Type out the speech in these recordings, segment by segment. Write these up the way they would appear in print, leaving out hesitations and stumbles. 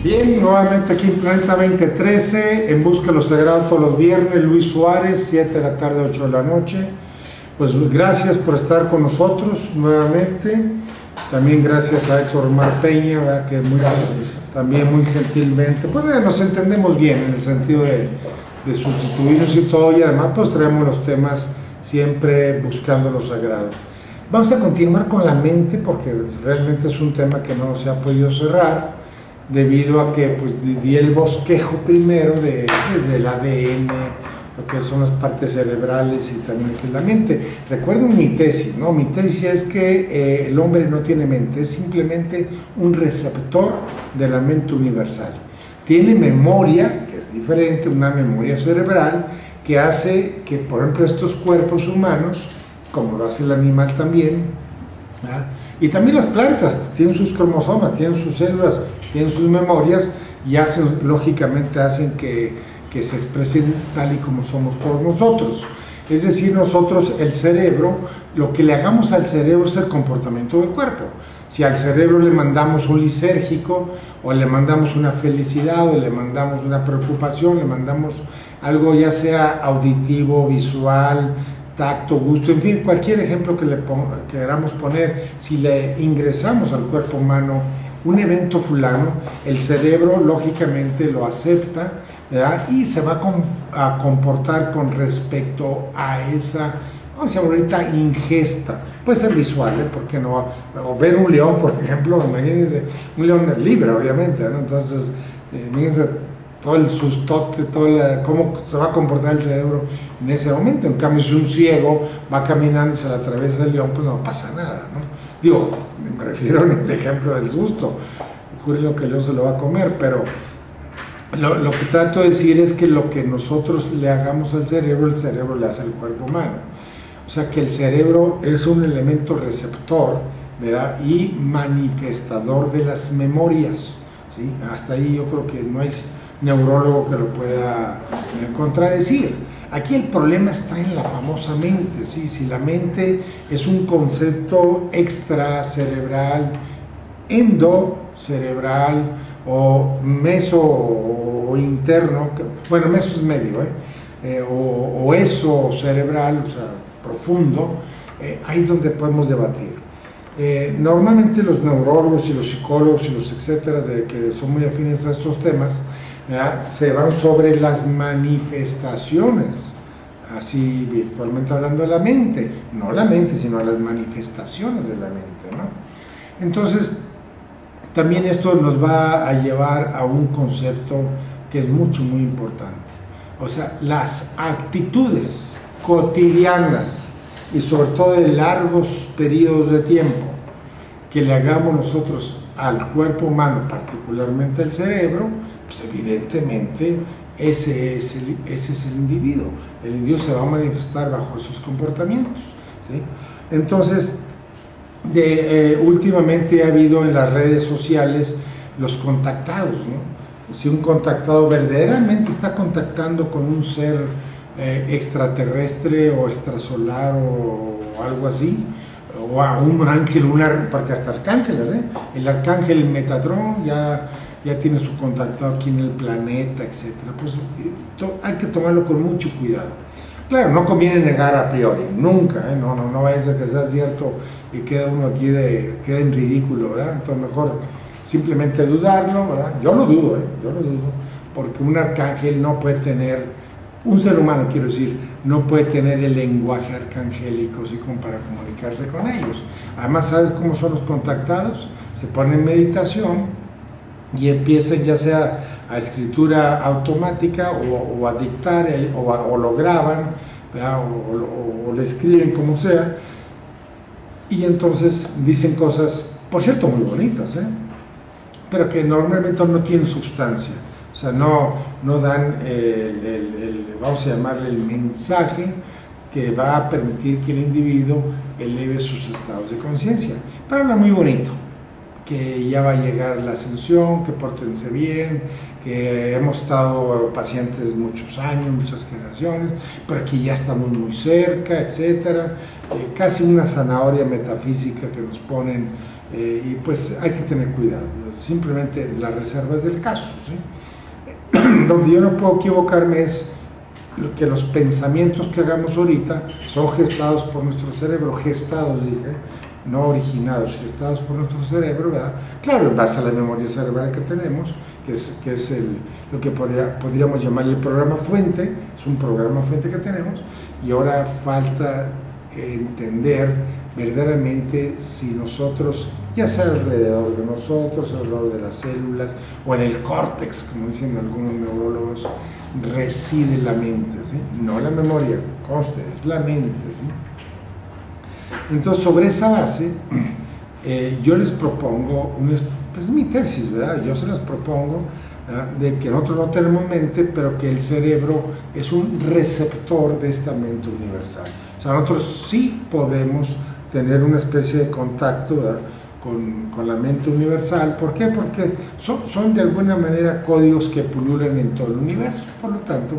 Bien, nuevamente aquí en Planeta 2013, en Busca de lo Sagrado todos los viernes, Luis Suárez, 7 de la tarde, 8 de la noche. Pues gracias por estar con nosotros nuevamente. También gracias a Héctor Omar Peña, ¿verdad? Que también muy gentilmente, pues nos entendemos bien en el sentido de sustituirnos y todo, y además pues traemos los temas siempre buscando lo sagrado. Vamos a continuar con la mente porque realmente es un tema que no se ha podido cerrar, debido a que pues di el bosquejo primero del ADN, lo que son las partes cerebrales y también que es la mente. Recuerden mi tesis, ¿no? Mi tesis es que el hombre no tiene mente, es simplemente un receptor de la mente universal. Tiene memoria, que es diferente, una memoria cerebral, que hace que, por ejemplo, estos cuerpos humanos, como lo hace el animal también, ¿verdad? Y también las plantas, tienen sus cromosomas, tienen sus células, tienen sus memorias y lógicamente hacen que se expresen tal y como somos todos nosotros. Es decir, nosotros, el cerebro, lo que le hagamos al cerebro es el comportamiento del cuerpo. Si al cerebro le mandamos un lisérgico, o le mandamos una felicidad, o le mandamos una preocupación, le mandamos algo ya sea auditivo, visual, tacto, gusto, en fin, cualquier ejemplo que le queramos poner, si le ingresamos al cuerpo humano un evento fulano, el cerebro lógicamente lo acepta, ¿verdad? Y se va a comportar con respecto a esa, vamos a llamar ahorita, ingesta. Puede ser visual, ¿eh? ¿Por qué no? O ver un león, por ejemplo, imagínense, un león libre, obviamente, ¿no? Entonces, imagínense todo el sustote, cómo se va a comportar el cerebro en ese momento. En cambio, si un ciego va caminando y se le atraviesa el león, pues no pasa nada, ¿no? Digo, me refiero al ejemplo del susto, juro que el león se lo va a comer, pero lo que trato de decir es que lo que nosotros le hagamos al cerebro, el cerebro le hace al cuerpo humano. O sea que el cerebro es un elemento receptor, ¿verdad? Y manifestador de las memorias, ¿sí? Hasta ahí yo creo que no hay neurólogo que lo pueda contradecir. Aquí el problema está en la famosa mente, ¿sí? Si la mente es un concepto extracerebral, endocerebral o meso o interno, bueno, meso es medio, o eso cerebral, o sea, profundo, ahí es donde podemos debatir. Normalmente los neurólogos y los psicólogos y los etcétera, que son muy afines a estos temas, ¿verdad? Se van sobre las manifestaciones, así virtualmente hablando de la mente, no la mente, sino las manifestaciones de la mente, ¿no? Entonces, también esto nos va a llevar a un concepto que es muy importante, o sea, las actitudes cotidianas y sobre todo de largos periodos de tiempo que le hagamos nosotros al cuerpo humano, particularmente al cerebro, pues evidentemente ese es el individuo. El individuo se va a manifestar bajo esos comportamientos, ¿sí? Entonces, últimamente ha habido en las redes sociales los contactados, ¿no? Si un contactado verdaderamente está contactando con un ser extraterrestre o extrasolar o algo así, o a un ángel, porque hasta arcángeles, el arcángel Metatrón ya tiene su contactado aquí en el planeta, etcétera. Pues hay que tomarlo con mucho cuidado. Claro, no conviene negar a priori, nunca, no vaya a ser que sea cierto y queda uno aquí queda en ridículo, ¿verdad? Entonces mejor simplemente dudarlo, ¿verdad? Yo lo dudo, porque un arcángel no puede tener, un ser humano quiero decir, no puede tener el lenguaje arcangélico así como para comunicarse con ellos. Además, ¿sabes cómo son los contactados? Se ponen en meditación y empiezan ya sea a escritura automática o a dictar o lo graban, o le escriben como sea, y entonces dicen cosas, por cierto, muy bonitas, pero que normalmente no tienen sustancia, o sea, no dan vamos a llamarle el mensaje que va a permitir que el individuo eleve sus estados de conciencia, pero habla muy bonito. que ya va a llegar la ascensión, que pórtense bien, que hemos estado pacientes muchos años, muchas generaciones, pero aquí ya estamos muy cerca, etcétera, casi una zanahoria metafísica que nos ponen, y pues hay que tener cuidado, simplemente las reservas del caso, ¿sí? Donde yo no puedo equivocarme es que los pensamientos que hagamos ahorita son gestados por nuestro cerebro, gestados, dije, no originados, gestados por nuestro cerebro, ¿verdad? Claro, en base a la memoria cerebral que tenemos, que es lo que podríamos llamar el programa fuente, es un programa fuente que tenemos, y ahora falta entender verdaderamente si nosotros, ya sea alrededor de nosotros, alrededor de las células, o en el córtex, como dicen algunos neurólogos, reside la mente, ¿sí? No la memoria, conste, es la mente, ¿sí? Entonces, sobre esa base, yo les propongo, es mi tesis, ¿verdad? Yo se las propongo, ¿verdad?, de que nosotros no tenemos mente, pero que el cerebro es un receptor de esta mente universal. O sea, nosotros sí podemos tener una especie de contacto, ¿verdad?, con la mente universal. ¿Por qué? Porque son de alguna manera códigos que pululan en todo el universo. Por lo tanto,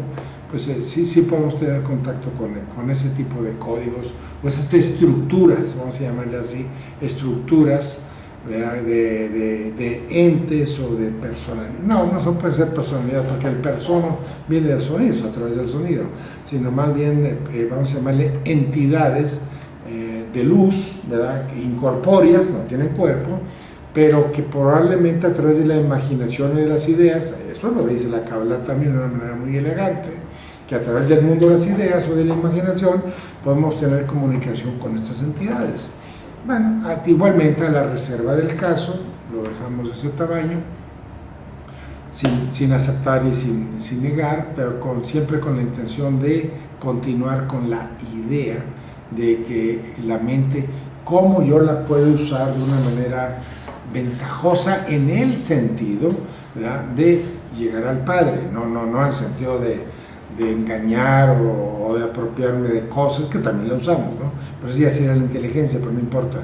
pues sí podemos tener contacto con ese tipo de códigos, o esas estructuras, vamos a llamarle así, estructuras, ¿verdad?, de entes o de personalidad. No son, puede ser personalidad, porque el persono viene del sonido, a través del sonido, sino más bien, vamos a llamarle entidades de luz, ¿verdad?, incorpóreas, no tienen cuerpo, pero que probablemente a través de la imaginación y de las ideas, eso lo dice la Kabbalah también de una manera muy elegante, que a través del mundo de las ideas o de la imaginación podemos tener comunicación con estas entidades. Bueno, igualmente a la reserva del caso, lo dejamos de ese tamaño, sin aceptar y sin negar, pero siempre con la intención de continuar con la idea de que la mente, cómo yo la puedo usar de una manera ventajosa en el sentido, ¿verdad?, de llegar al Padre, no en el sentido de engañar o de apropiarme de cosas, que también la usamos, ¿no? Pero sí, así era la inteligencia, pero no importa.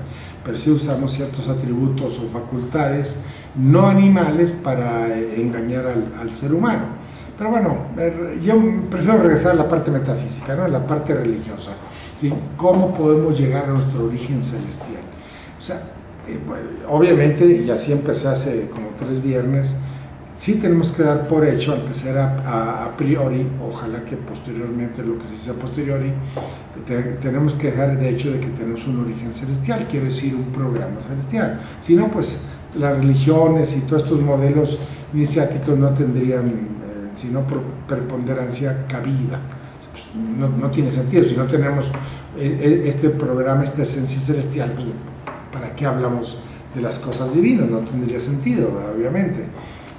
Pero sí usamos ciertos atributos o facultades no animales para engañar al ser humano. Pero bueno, yo prefiero regresar a la parte metafísica, ¿no?, a la parte religiosa, ¿sí? ¿Cómo podemos llegar a nuestro origen celestial? O sea, obviamente, y así empecé hace como 3 viernes, sí tenemos que dar por hecho, aunque sea a priori, ojalá que posteriormente, lo que se dice a posteriori, tenemos que dejar de hecho de que tenemos un origen celestial, quiero decir, un programa celestial. Si no, pues las religiones y todos estos modelos iniciáticos no tendrían, sino preponderancia, cabida. No tiene sentido. Si no tenemos este programa, esta esencia celestial, pues ¿para qué hablamos de las cosas divinas? No tendría sentido, obviamente.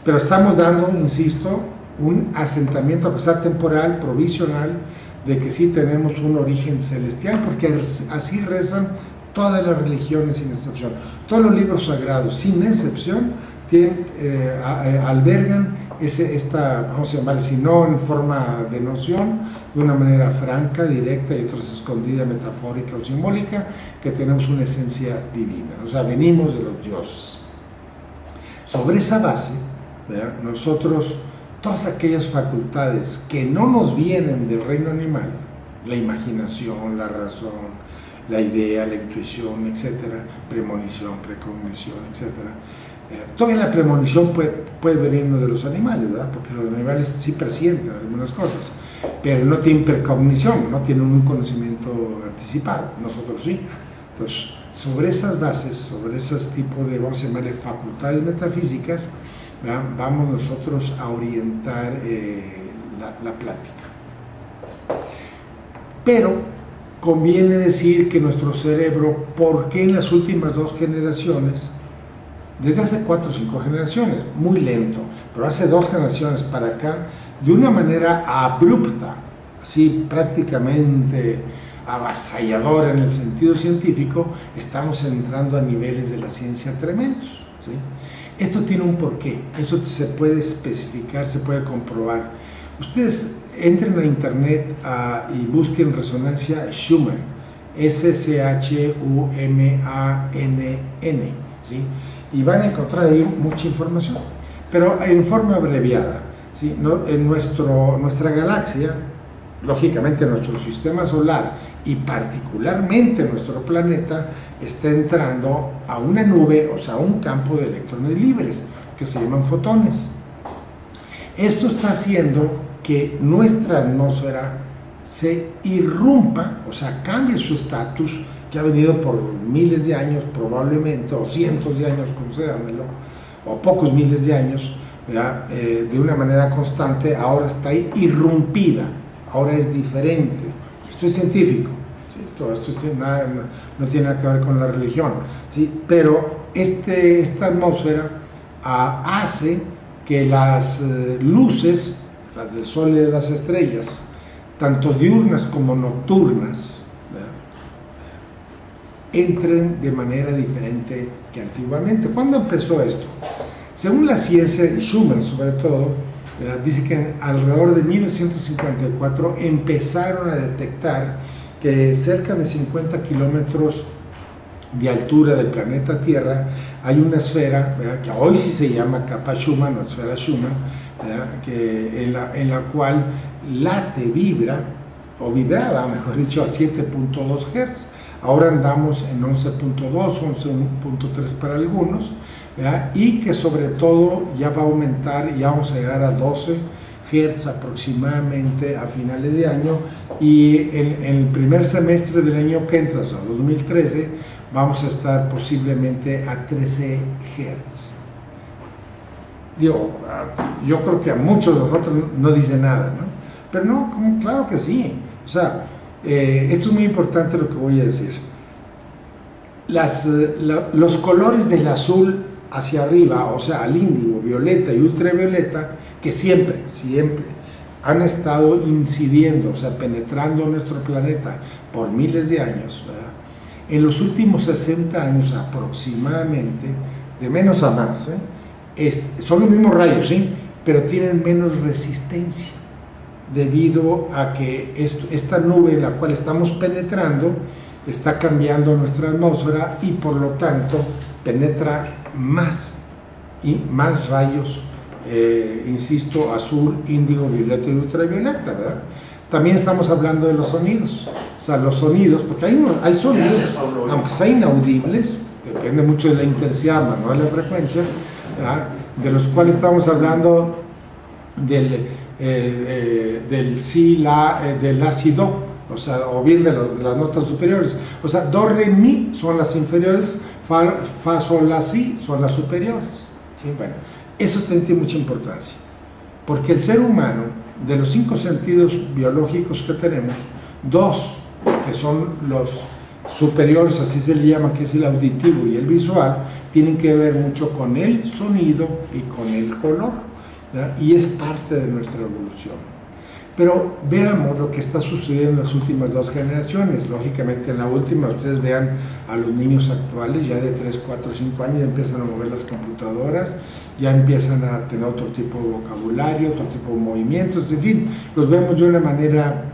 Pero estamos dando, insisto, un asentamiento, a pesar temporal, provisional, de que sí tenemos un origen celestial, porque así rezan todas las religiones sin excepción. Todos los libros sagrados, sin excepción, albergan vamos a llamarle, si no en forma de noción, de una manera franca, directa, y otras escondida, metafórica o simbólica, que tenemos una esencia divina. O sea, venimos de los dioses. Sobre esa base, ¿verdad?, nosotros, todas aquellas facultades que no nos vienen del reino animal, la imaginación, la razón, la idea, la intuición, etcétera, premonición, precognición, etcétera. Todavía la premonición puede venirnos de los animales, ¿verdad?, porque los animales sí presienten algunas cosas, pero no tienen precognición, no tienen un conocimiento anticipado, nosotros sí. Entonces, sobre esas bases, sobre esos tipos de, vamos a llamarle, facultades metafísicas, ¿verdad?, vamos nosotros a orientar la plática. Pero conviene decir que nuestro cerebro, ¿por qué en las últimas 2 generaciones, desde hace 4 o 5 generaciones, muy lento, pero hace 2 generaciones para acá, de una manera abrupta, así prácticamente avasalladora en el sentido científico, estamos entrando a niveles de la ciencia tremendos, ¿sí? Esto tiene un porqué, eso se puede especificar, se puede comprobar. Ustedes entren a internet y busquen resonancia Schumann, Schumann, ¿sí?, y van a encontrar ahí mucha información, pero en forma abreviada, ¿sí? En nuestra galaxia, lógicamente nuestro sistema solar y particularmente nuestro planeta está entrando a una nube, o sea, un campo de electrones libres que se llaman fotones. Esto está haciendo que nuestra atmósfera se irrumpa, o sea, cambie su estatus, que ha venido por miles de años probablemente, o cientos de años, concédamelo, o pocos miles de años, de una manera constante. Ahora está irrumpida, ahora es diferente. Esto es científico, ¿sí? Esto no tiene nada que ver con la religión, ¿sí? Pero esta atmósfera hace que las luces, las del Sol y de las estrellas, tanto diurnas como nocturnas, entren de manera diferente que antiguamente. ¿Cuándo empezó esto? Según la ciencia, Schumann sobre todo, dice que alrededor de 1954 empezaron a detectar que cerca de 50 kilómetros de altura del planeta Tierra hay una esfera, ¿verdad?, que hoy sí se llama capa Schumann o esfera Schumann, que en la cual late, vibra, o vibraba, mejor dicho, a 7.2 Hz. Ahora andamos en 11.2, 11.3 para algunos, ¿verdad?, y que sobre todo ya va a aumentar, ya vamos a llegar a 12 Hz aproximadamente a finales de año, y en el primer semestre del año que entra, o sea, 2013, vamos a estar posiblemente a 13 Hz. Digo, yo creo que a muchos de nosotros no dice nada, ¿no? Pero no, claro que sí. O sea, esto es muy importante lo que voy a decir. Los colores del azul hacia arriba, o sea, al índigo, violeta y ultravioleta, que siempre han estado incidiendo, o sea, penetrando nuestro planeta por miles de años, ¿verdad? En los últimos 60 años aproximadamente, de menos a más, son los mismos rayos, ¿sí?, pero tienen menos resistencia, debido a que esta nube en la cual estamos penetrando está cambiando nuestra atmósfera y por lo tanto penetra más rayos, insisto, azul, índigo, violeta y ultravioleta, ¿verdad? También estamos hablando de los sonidos, o sea, los sonidos, porque hay sonidos, aunque sean inaudibles, depende mucho de la intensidad, más no de la frecuencia, ¿verdad?, de los cuales estamos hablando del si, la, del la, si, do, o sea, o bien de las notas superiores. O sea, do, re, mi son las inferiores, fa, sol, la, si son las superiores, ¿sí? Bueno, eso tiene mucha importancia, porque el ser humano, de los 5 sentidos biológicos que tenemos, 2, que son los superiores, así se le llama, que es el auditivo y el visual, tienen que ver mucho con el sonido y con el color, ¿verdad?, y es parte de nuestra evolución. Pero veamos lo que está sucediendo en las últimas 2 generaciones. Lógicamente en la última, ustedes vean a los niños actuales, ya de 3, 4, 5 años, ya empiezan a mover las computadoras, ya empiezan a tener otro tipo de vocabulario, otro tipo de movimientos, en fin, los vemos de una manera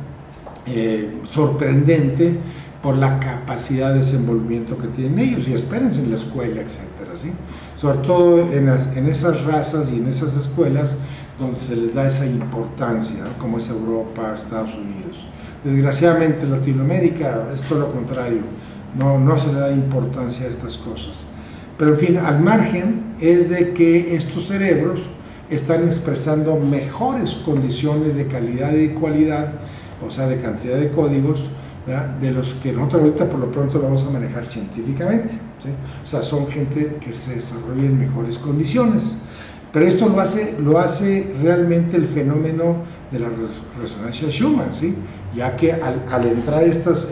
sorprendente por la capacidad de desenvolvimiento que tienen ellos, y espérense en la escuela, etcétera, ¿sí? Sobre todo en esas razas y en esas escuelas donde se les da esa importancia, ¿no?, como es Europa, Estados Unidos. Desgraciadamente en Latinoamérica es todo lo contrario, no se le da importancia a estas cosas. Pero en fin, al margen es de que estos cerebros están expresando mejores condiciones de calidad y de cualidad, o sea, de cantidad de códigos, ¿verdad?, de los que nosotros ahorita por lo pronto lo vamos a manejar científicamente, ¿sí? O sea, son gente que se desarrolla en mejores condiciones. Pero esto lo hace realmente el fenómeno de la resonancia Schumann, ¿sí?, ya que al entrar estos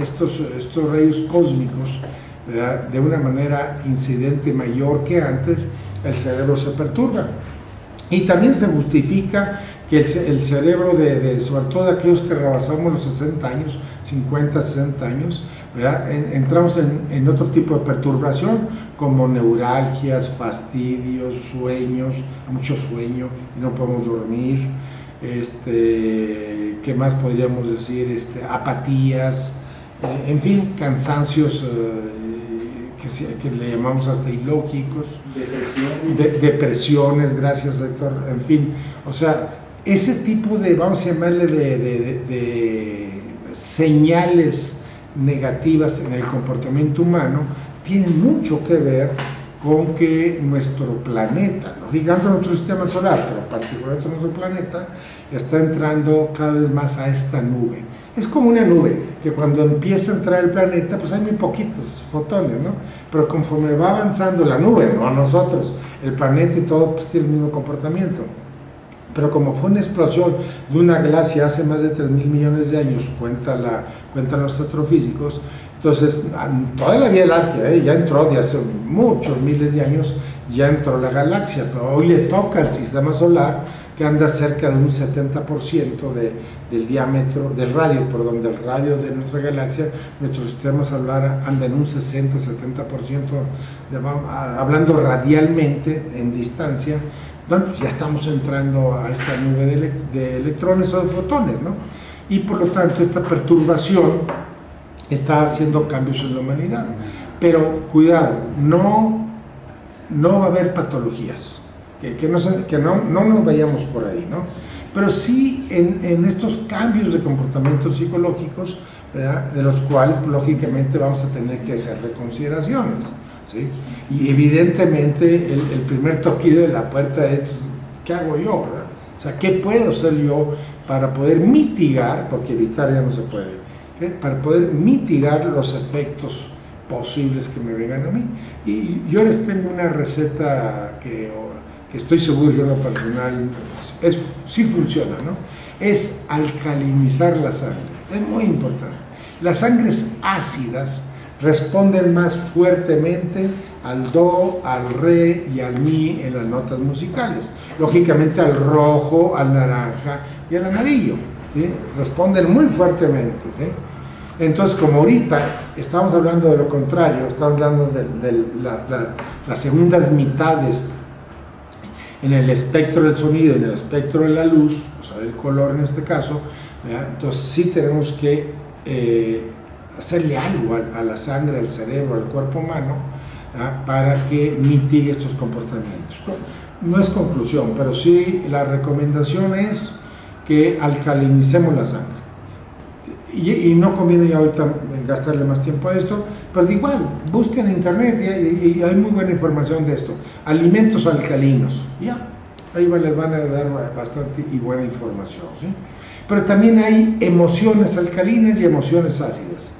rayos cósmicos, ¿verdad?, de una manera incidente mayor que antes, el cerebro se perturba. Y también se justifica que el cerebro sobre todo de aquellos que rebasamos los 60 años, 50, 60 años, ¿verdad?, entramos en otro tipo de perturbación, como neuralgias, fastidios, sueños, mucho sueño, y no podemos dormir, ¿qué más podríamos decir? Apatías, en fin, cansancios que le llamamos hasta ilógicos, Depresiones. depresiones, gracias Héctor, en fin, o sea, ese tipo de, vamos a llamarle, de señales negativas en el comportamiento humano, tienen mucho que ver con que nuestro planeta, no gigante nuestro sistema solar, pero particularmente nuestro planeta, está entrando cada vez más a esta nube. Es como una nube, que cuando empieza a entrar el planeta, pues hay muy poquitos fotones, ¿no? Pero conforme va avanzando la nube, no a nosotros, el planeta y todo, pues tiene el mismo comportamiento. Pero como fue una explosión de una galaxia hace más de 3.000 millones de años, cuentan los astrofísicos, entonces toda la Vía Láctea, ya entró de hace muchos miles de años, ya entró la galaxia, pero hoy le toca al sistema solar, que anda cerca de un 70% del diámetro, del radio de nuestra galaxia. Nuestro sistema solar anda en un 60-70%, hablando radialmente, en distancia. Bueno, ya estamos entrando a esta nube de electrones o de fotones, ¿no? Y por lo tanto esta perturbación está haciendo cambios en la humanidad. Pero cuidado, no va a haber patologías, que no nos vayamos por ahí, ¿no? Pero sí en estos cambios de comportamientos psicológicos, ¿verdad?, de los cuales lógicamente vamos a tener que hacer reconsideraciones, ¿sí? Y evidentemente el primer toquido de la puerta es, pues, ¿qué hago yo, verdad? O sea, ¿qué puedo hacer yo para poder mitigar, porque evitar ya no se puede, ¿sí?, para poder mitigar los efectos posibles que me vengan a mí? Y yo les tengo una receta que estoy seguro, yo en lo personal, sí funciona, ¿no? Es alcalinizar la sangre, es muy importante. Las sangres ácidas responden más fuertemente al do, al re y al mi en las notas musicales, lógicamente al rojo, al naranja y al amarillo, ¿sí? Responden muy fuertemente, ¿sí? Entonces, como ahorita estamos hablando de lo contrario, estamos hablando de las segundas mitades en el espectro del sonido, en el espectro de la luz, o sea, del color en este caso, ¿verdad? Entonces sí tenemos que hacerle algo a la sangre, al cerebro, al cuerpo humano, ¿verdad?, para que mitigue estos comportamientos. No es conclusión, pero sí la recomendación es que alcalinicemos la sangre. Y no conviene ya ahorita gastarle más tiempo a esto, pero igual, busquen en internet y hay muy buena información de esto. Alimentos alcalinos, ya, ahí les van a dar bastante y buena información, ¿sí? Pero también hay emociones alcalinas y emociones ácidas.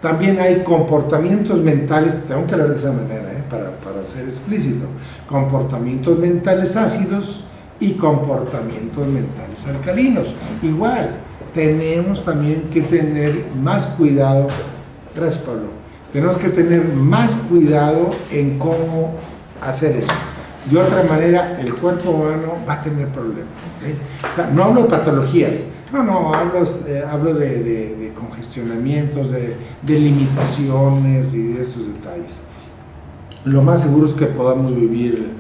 También hay comportamientos mentales, tengo que hablar de esa manera, para ser explícito, comportamientos mentales ácidos y comportamientos mentales alcalinos. Igual, tenemos también que tener más cuidado, gracias Pablo, tenemos que tener más cuidado en cómo hacer eso. De otra manera, el cuerpo humano va a tener problemas, ¿sí? O sea, no hablo de patologías, hablo de congestionamientos, de limitaciones y de esos detalles. Lo más seguro es que podamos vivir,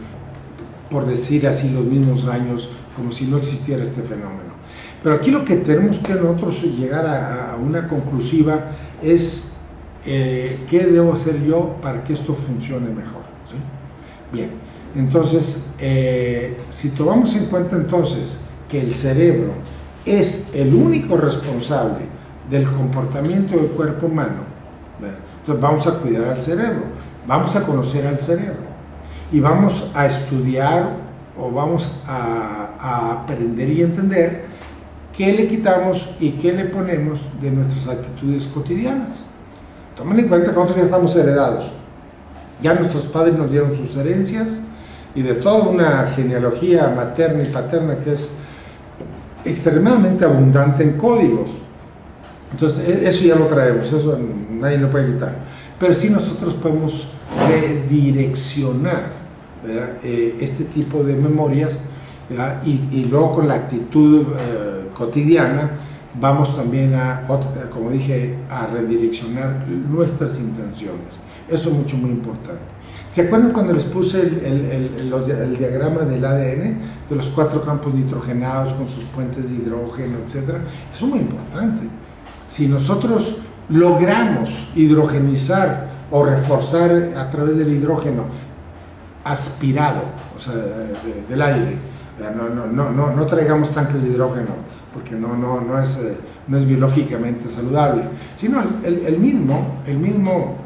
por decir así, los mismos años como si no existiera este fenómeno. Pero aquí lo que tenemos que nosotros llegar a una conclusiva es qué debo hacer yo para que esto funcione mejor, ¿sí? Bien, entonces, si tomamos en cuenta entonces que el cerebro es el único responsable del comportamiento del cuerpo humano, ¿verdad?, entonces vamos a cuidar al cerebro, vamos a conocer al cerebro y vamos a estudiar o vamos a aprender y entender qué le quitamos y qué le ponemos de nuestras actitudes cotidianas. Tomen en cuenta que nosotros ya estamos heredados. Ya nuestros padres nos dieron sus herencias y de toda una genealogía materna y paterna que es extremadamente abundante en códigos. Entonces, eso ya lo traemos, eso nadie lo puede quitar. Pero sí nosotros podemos redireccionar, ¿verdad?, este tipo de memorias, ¿verdad?, y luego con la actitud cotidiana vamos también como dije, a redireccionar nuestras intenciones. Eso es muy importante. ¿Se acuerdan cuando les puse el diagrama del ADN, de los 4 campos nitrogenados con sus puentes de hidrógeno, etcétera? Eso es muy importante. Si nosotros logramos hidrogenizar o reforzar a través del hidrógeno aspirado, o sea, del aire. No traigamos tanques de hidrógeno, porque no es biológicamente saludable, sino el mismo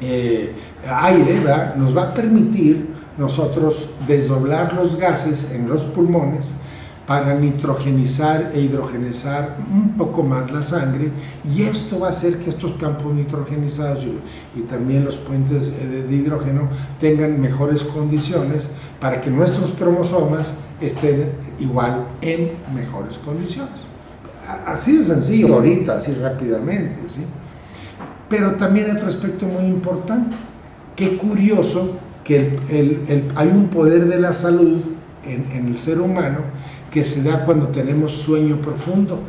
aire, ¿verdad?, nos va a permitir nosotros desdoblar los gases en los pulmones para nitrogenizar e hidrogenizar un poco más la sangre, y esto va a hacer que estos campos nitrogenizados y también los puentes de hidrógeno tengan mejores condiciones para que nuestros cromosomas estén igual en mejores condiciones. Así de sencillo ahorita, así rápidamente, ¿sí? Pero también hay otro aspecto muy importante. Qué curioso que hay un poder de la salud en el ser humano que se da cuando tenemos sueño profundo.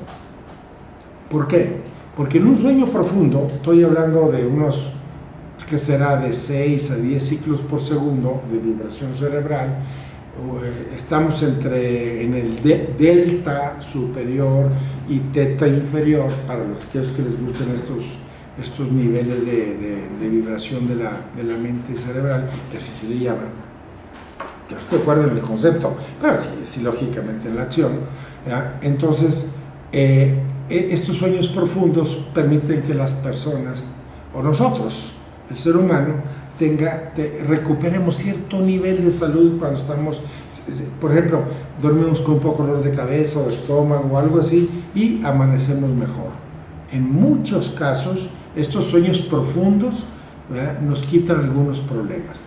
¿Por qué? Porque en un sueño profundo, estoy hablando de unos, que será de 6 a 10 ciclos por segundo de vibración cerebral, estamos en el delta superior y teta inferior, para aquellos que les gusten estos niveles de vibración de la mente cerebral, que así se le llama. Yo no estoy de acuerdo en el concepto, pero sí lógicamente en la acción, ¿ya? Entonces, estos sueños profundos permiten que las personas, o nosotros, el ser humano, recuperemos cierto nivel de salud cuando estamos, por ejemplo, dormimos con un poco de dolor de cabeza o de estómago o algo así, y amanecemos mejor. En muchos casos, estos sueños profundos, ¿verdad?, nos quitan algunos problemas.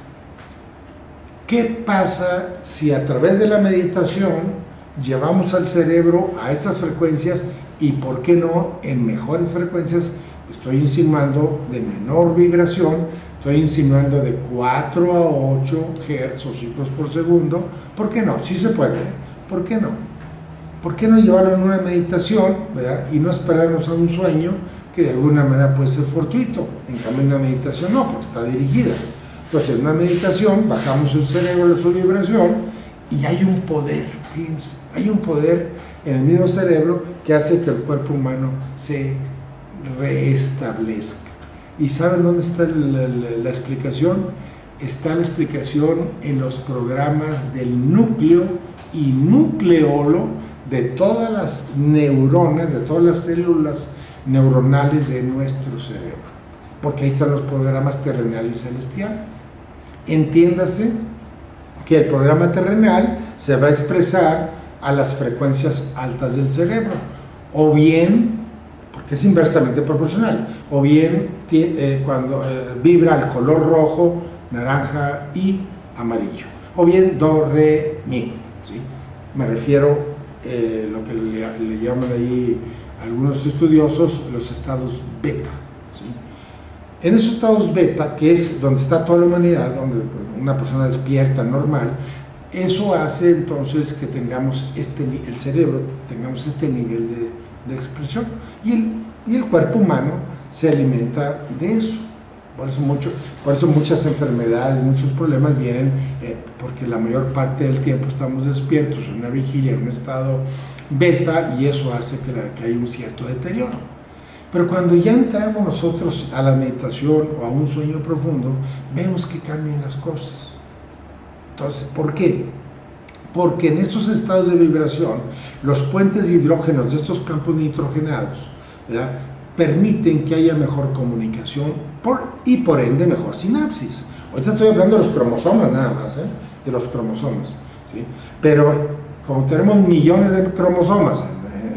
¿Qué pasa si a través de la meditación llevamos al cerebro a esas frecuencias y, por qué no, en mejores frecuencias? Estoy insinuando de menor vibración, estoy insinuando de 4 a 8 Hz o ciclos por segundo. ¿Por qué no? Sí se puede. ¿Por qué no? ¿Por qué no llevarlo en una meditación, ¿verdad?, y no esperarnos a un sueño que de alguna manera puede ser fortuito? En cambio, en una meditación no, porque está dirigida. Entonces, en una meditación bajamos el cerebro de su vibración y hay un poder, fíjense, hay un poder en el mismo cerebro que hace que el cuerpo humano se reestablezca. ¿Y saben dónde está la explicación? Está la explicación en los programas del núcleo y nucleolo de todas las neuronas, de todas las células neuronales de nuestro cerebro, porque ahí están los programas terrenal y celestial. Entiéndase que el programa terrenal se va a expresar a las frecuencias altas del cerebro, o bien, porque es inversamente proporcional, o bien cuando vibra el color rojo, naranja y amarillo, o bien do, re, mi, ¿sí? Me refiero lo que le llaman ahí algunos estudiosos los estados beta, ¿sí? En esos estados beta, que es donde está toda la humanidad, donde una persona despierta normal, eso hace entonces que tengamos el cerebro, tengamos este nivel de expresión, y el cuerpo humano se alimenta de eso. Por eso muchas enfermedades, muchos problemas vienen porque la mayor parte del tiempo estamos despiertos, en una vigilia, en un estado beta, y eso hace que haya un cierto deterioro. Pero cuando ya entramos nosotros a la meditación o a un sueño profundo, vemos que cambian las cosas. Entonces, ¿por qué? Porque en estos estados de vibración, los puentes de hidrógenos de estos campos nitrogenados, ¿verdad?, permiten que haya mejor comunicación y por ende mejor sinapsis. Ahorita estoy hablando de los cromosomas nada más, de los cromosomas, ¿sí? Pero como tenemos millones de cromosomas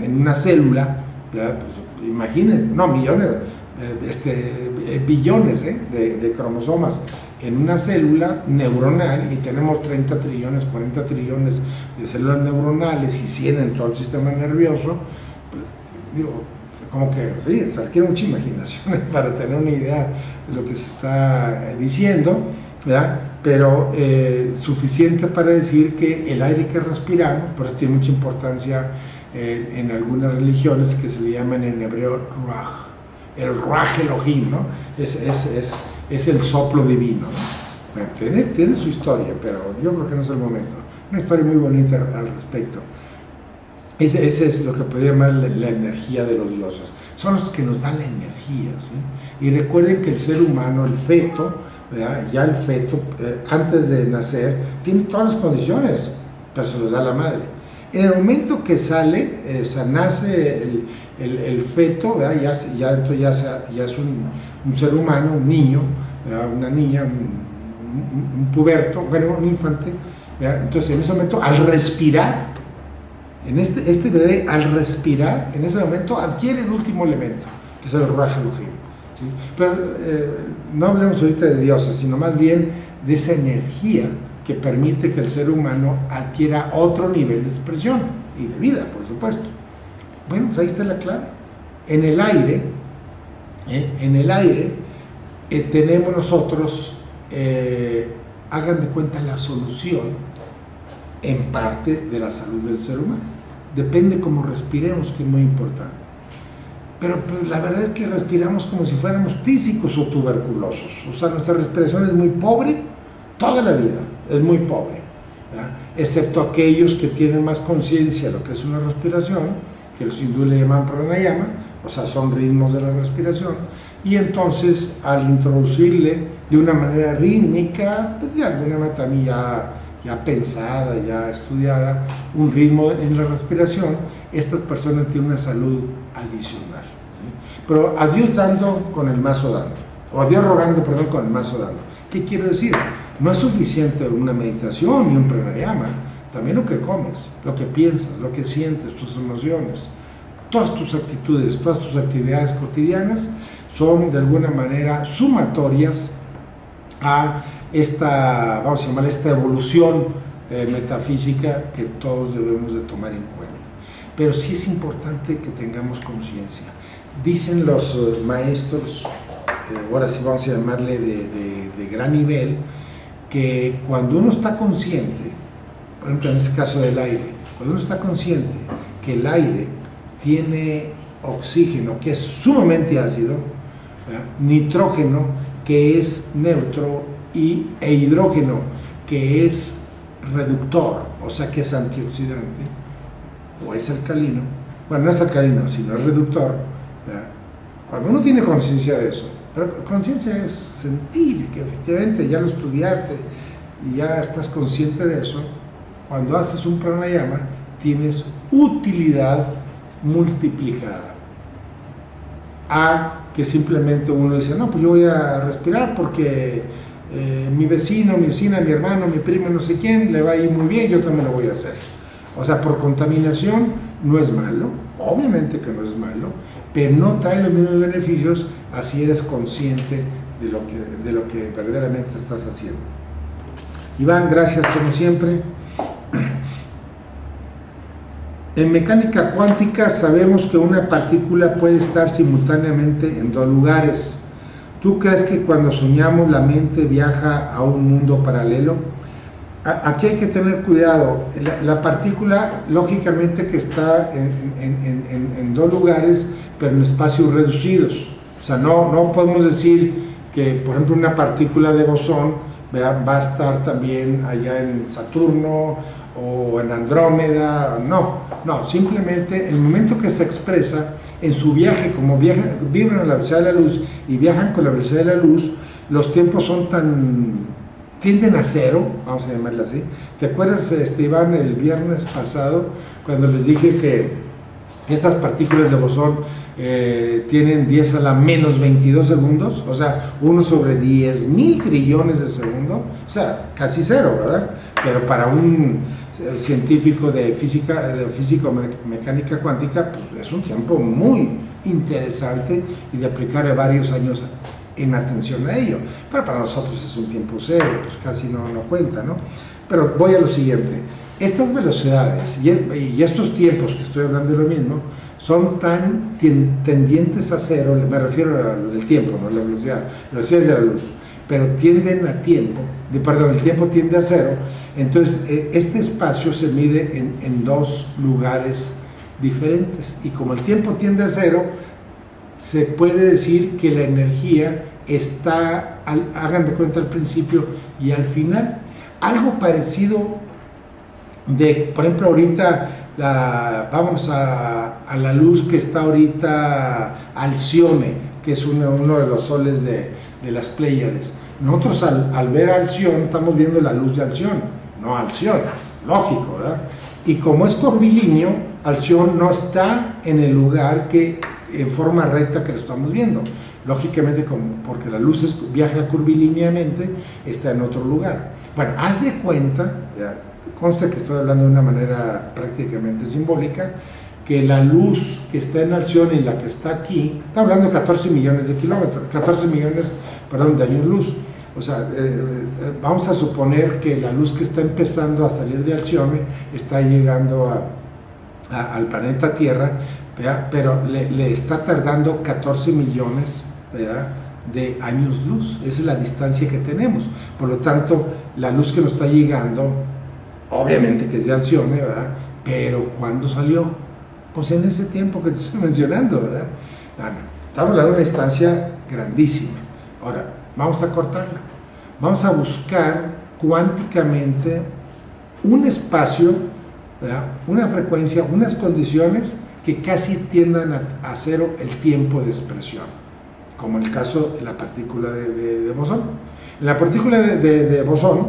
en una célula, ¿verdad?, pues, imagínense, no millones, billones de cromosomas en una célula neuronal, y tenemos 30 trillones, 40 trillones de células neuronales y 100 en todo el sistema nervioso, pues, digo, como que sí, se requiere mucha imaginación para tener una idea de lo que se está diciendo, ¿verdad? Pero suficiente para decir que el aire que respiramos, por eso tiene mucha importancia en algunas religiones que se le llaman en hebreo ruach, el ruach Elohim, ¿no? Es el soplo divino, ¿no? Bueno, tiene su historia, pero yo creo que no es el momento. Una historia muy bonita al respecto. Ese es lo que podría llamar la energía de los dioses. son los que nos dan la energía, ¿sí? Y recuerden que el ser humano, el feto, ¿verdad? Ya el feto, antes de nacer, tiene todas las condiciones, pero se los da la madre. En el momento que sale, o sea, nace el feto, ¿verdad? Entonces ya es un ser humano, un niño, ¿verdad? Una niña, un puberto, bueno, un infante, ¿verdad? Entonces en ese momento, al respirar, este bebé al respirar, en ese momento adquiere el último elemento, que es el Ruach Elohim, ¿sí? Pero no hablemos ahorita de dioses, sino más bien de esa energía que permite que el ser humano adquiera otro nivel de expresión y de vida, por supuesto. Bueno, pues ahí está la clave. En el aire, tenemos nosotros, hagan de cuenta, la solución en parte de la salud del ser humano. Depende cómo respiremos, que es muy importante. Pero pues, la verdad es que respiramos como si fuéramos tísicos o tuberculosos. O sea, nuestra respiración es muy pobre toda la vida, es muy pobre, ¿verdad? Excepto aquellos que tienen más conciencia de lo que es una respiración, que los hindúes le llaman pranayama, o sea, son ritmos de la respiración, y entonces al introducirle de una manera rítmica, pues, de alguna manera también ya pensada, ya estudiada, un ritmo en la respiración, estas personas tienen una salud adicional, ¿sí? Pero a Dios dando con el mazo dando, o a Dios rogando, perdón, con el mazo dando. ¿Qué quiero decir? No es suficiente una meditación y un pranayama, también lo que comes, lo que piensas, lo que sientes, tus emociones, todas tus actitudes, todas tus actividades cotidianas son de alguna manera sumatorias a esta, vamos a llamarla, esta evolución metafísica que todos debemos de tomar en cuenta. Pero sí es importante que tengamos conciencia. Dicen los maestros, ahora sí vamos a llamarle de gran nivel, que cuando uno está consciente, por ejemplo en este caso del aire, cuando uno está consciente que el aire tiene oxígeno, que es sumamente ácido, ¿verdad? Nitrógeno, que es neutro, e hidrógeno, que es reductor, o sea que es antioxidante, o es alcalino, bueno, no es alcalino, sino es reductor, ¿verdad? Cuando uno tiene conciencia de eso, pero conciencia es sentir que efectivamente ya lo estudiaste y ya estás consciente de eso, cuando haces un pranayama tienes utilidad multiplicada a que simplemente uno dice, no, pues yo voy a respirar porque mi vecino, mi vecina, mi hermano, mi primo, no sé quién, le va a ir muy bien, yo también lo voy a hacer. O sea, por contaminación no es malo, obviamente que no es malo, pero no trae los mismos beneficios así eres consciente de lo que verdaderamente estás haciendo. Iván, gracias como siempre. En mecánica cuántica sabemos que una partícula puede estar simultáneamente en dos lugares. ¿Tú crees que cuando soñamos la mente viaja a un mundo paralelo? Aquí hay que tener cuidado. La partícula, lógicamente que está en dos lugares, pero en espacios reducidos. O sea, no podemos decir que, por ejemplo, una partícula de bosón va a estar también allá en Saturno o en Andrómeda. No, simplemente el momento que se expresa en su viaje, como vibran a la velocidad de la luz y viajan con la velocidad de la luz, los tiempos tienden a cero, vamos a llamarla así. ¿Te acuerdas, Iván, el viernes pasado, cuando les dije que estas partículas de bosón tienen 10 a la menos 22 segundos? O sea, 1 sobre 10.000 trillones de segundo, o sea, casi cero, ¿verdad? Pero para un científico de físico-mecánica cuántica, pues es un tiempo muy interesante y de aplicar varios años en atención a ello. Pero para nosotros es un tiempo cero, pues casi no cuenta, ¿no? Pero voy a lo siguiente. Estas velocidades y estos tiempos que estoy hablando de lo mismo son tan tendientes a cero, me refiero al tiempo, no la velocidad es de la luz, pero tienden a tiempo, el tiempo tiende a cero. Entonces este espacio se mide en dos lugares diferentes, y como el tiempo tiende a cero, se puede decir que la energía está, hagan de cuenta, al principio y al final. Algo parecido por ejemplo, ahorita vamos a la luz que está ahorita Alcione, que es uno de los soles de las Pléyades. Nosotros al ver Alción estamos viendo la luz de Alción, no Alción, lógico, ¿verdad? Y como es curvilíneo, Alción no está en el lugar que en forma recta que lo estamos viendo. Lógicamente, porque la luz viaja curvilíneamente, está en otro lugar. Bueno, haz de cuenta, ya, consta que estoy hablando de una manera prácticamente simbólica, que la luz que está en Alción y la que está aquí, está hablando de 14 millones de kilómetros, 14 millones, perdón, de años luz. O sea, vamos a suponer que la luz que está empezando a salir de Alcione está llegando al planeta Tierra, ¿verdad? Pero le está tardando 14 millones, ¿verdad?, de años luz. Esa es la distancia que tenemos. Por lo tanto, la luz que nos está llegando, obviamente que es de Alcione, ¿verdad? Pero ¿cuándo salió? Pues en ese tiempo que te estoy mencionando, ¿verdad? Bueno, estamos hablando de una distancia grandísima. Ahora, vamos a cortarla. Vamos a buscar cuánticamente un espacio, ¿verdad?, una frecuencia, unas condiciones que casi tiendan a cero el tiempo de expresión, como en el caso de la partícula de bosón. En la partícula de bosón,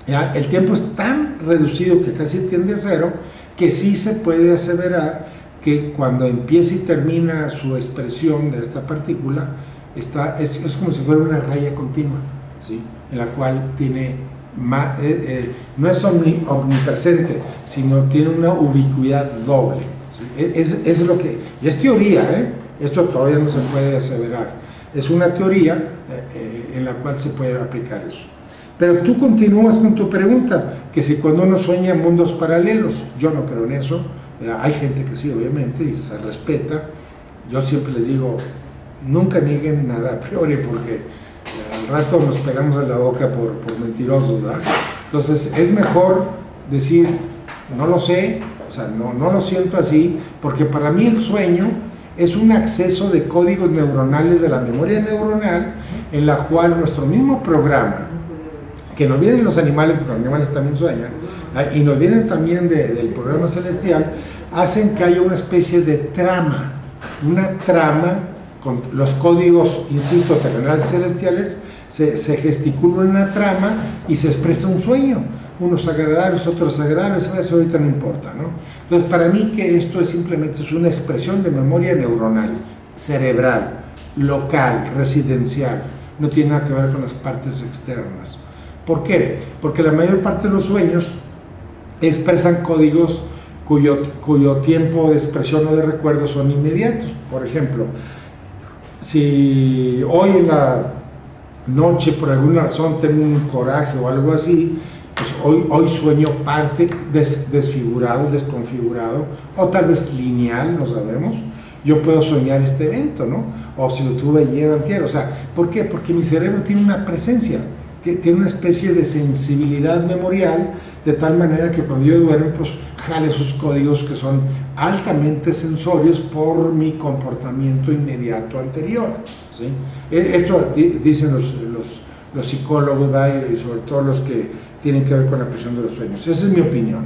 ¿ya?, el tiempo es tan reducido que casi tiende a cero, que sí se puede aseverar que cuando empieza y termina su expresión de esta partícula, es como si fuera una raya continua, ¿sí?, en la cual tiene no es omnipresente, sino tiene una ubicuidad doble, ¿sí? Es lo que, y es teoría, esto todavía no se puede aseverar, es una teoría en la cual se puede aplicar eso. Pero tú continúas con tu pregunta, que si cuando uno sueña mundos paralelos, yo no creo en eso, hay gente que sí, obviamente, y se respeta. Yo siempre les digo, nunca nieguen nada a priori, porque al rato nos pegamos en la boca por mentirosos, ¿verdad? Entonces es mejor decir, no lo sé, o sea, no lo siento así, porque para mí el sueño es un acceso de códigos neuronales de la memoria neuronal, en la cual nuestro mismo programa, que nos vienen los animales, porque los animales también sueñan, y nos vienen también del programa celestial, hacen que haya una especie de trama, una trama con los códigos, insisto, terrenales celestiales, se gesticula una trama y se expresa un sueño, unos agradables, otros desagradables, eso ahorita no importa, ¿no? Entonces, para mí que esto es simplemente una expresión de memoria neuronal, cerebral, local, residencial, no tiene nada que ver con las partes externas. ¿Por qué? Porque la mayor parte de los sueños expresan códigos cuyo tiempo de expresión o de recuerdo son inmediatos. Por ejemplo, si hoy en la noche por alguna razón tengo un coraje o algo así, pues hoy sueño parte desfigurado, desconfigurado, o tal vez lineal, no sabemos. Yo puedo soñar este evento, ¿no? O si lo tuve ayer o antier. O sea, ¿por qué? Porque mi cerebro tiene una presencia, que tiene una especie de sensibilidad memorial, de tal manera que cuando yo duermo, pues jale esos códigos que son altamente sensorios por mi comportamiento inmediato anterior, ¿sí? Esto dicen los psicólogos, ¿verdad?, y sobre todo los que tienen que ver con la presión de los sueños. Esa es mi opinión.